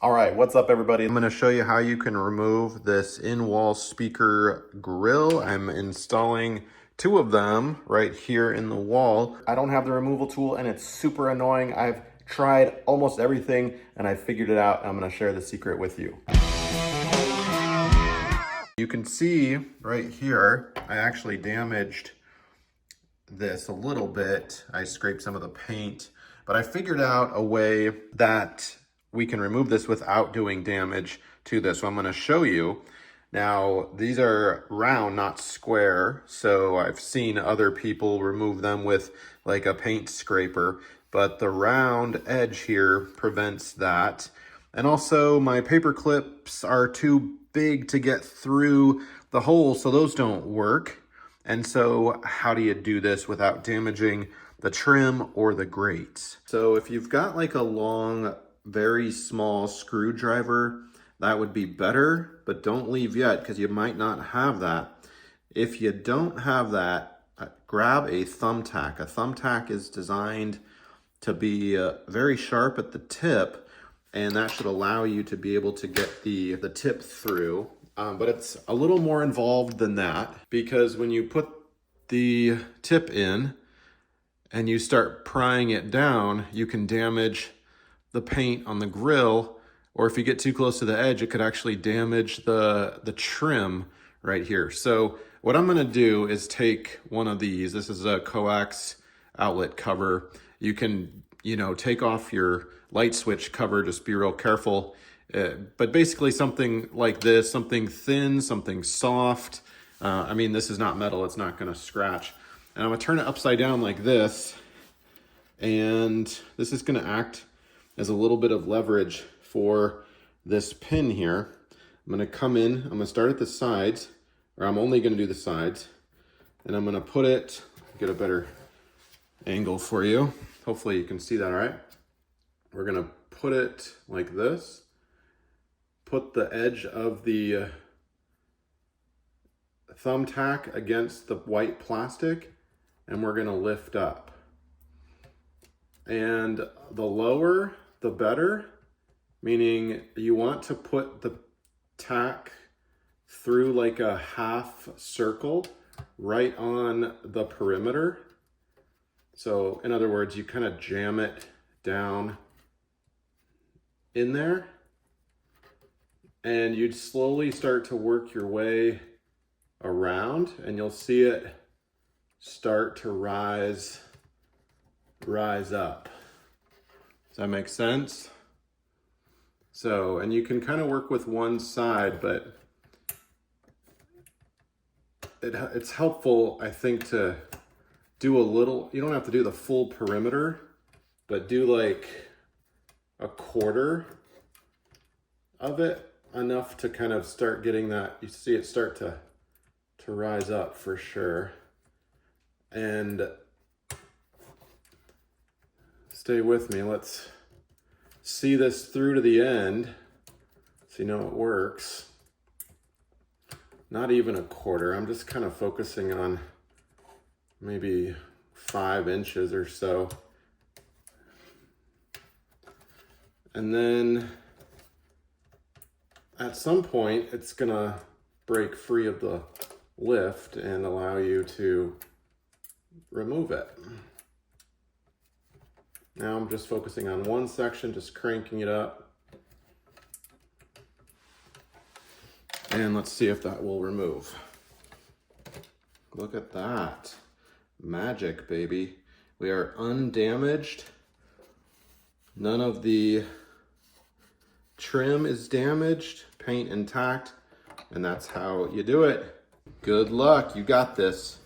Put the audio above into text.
All right, what's up everybody? I'm gonna show you how you can remove this in-wall speaker grill. I'm installing two of them right here in the wall. I don't have the removal tool and it's super annoying. I've tried almost everything and I figured it out. I'm gonna share the secret with you. You can see right here, I actually damaged this a little bit. I scraped some of the paint, but I figured out a way that we can remove this without doing damage to this. So I'm gonna show you. Now, these are round, not square. So I've seen other people remove them with like a paint scraper, but the round edge here prevents that. And also my paper clips are too big to get through the hole, so those don't work. And so how do you do this without damaging the trim or the grates? So if you've got like a long, very small screwdriver, that would be better, but don't leave yet because you might not have that. If you don't have that, grab a thumbtack. A thumbtack is designed to be very sharp at the tip, and that should allow you to be able to get the tip through. But it's a little more involved than that, because when you put the tip in and you start prying it down, you can damage the paint on the grill, or if you get too close to the edge, it could actually damage the trim right here. So what I'm gonna do is take one of these. This is a coax outlet cover. You can, take off your light switch cover, just be real careful. But basically something like this, something thin, something soft. This is not metal, it's not gonna scratch. And I'm gonna turn it upside down like this, and this is gonna act as a little bit of leverage for this pin here. I'm gonna come in, I'm gonna start at the sides, or I'm only gonna do the sides, and I'm gonna put it, get a better angle for you. Hopefully you can see that all right. We're gonna put it like this, put the edge of the thumbtack against the white plastic, and we're gonna lift up. And the lower, the better, meaning you want to put the tack through like a half circle right on the perimeter. So in other words, you kind of jam it down in there, and you'd slowly start to work your way around, and you'll see it start to rise up. Does that make sense? So, and you can kind of work with one side, but it's helpful, I think, to do a little, you don't have to do the full perimeter, but do like a quarter of it, enough to kind of start getting that, you see it start to rise up for sure. And stay with me, let's see this through to the end so you know it works. Not even a quarter, I'm just kind of focusing on maybe 5 inches or so. And then at some point it's gonna break free of the lift and allow you to remove it. Now I'm just focusing on one section, just cranking it up. And let's see if that will remove. Look at that. Magic, baby. We are undamaged. None of the trim is damaged, paint intact, and that's how you do it. Good luck, you got this.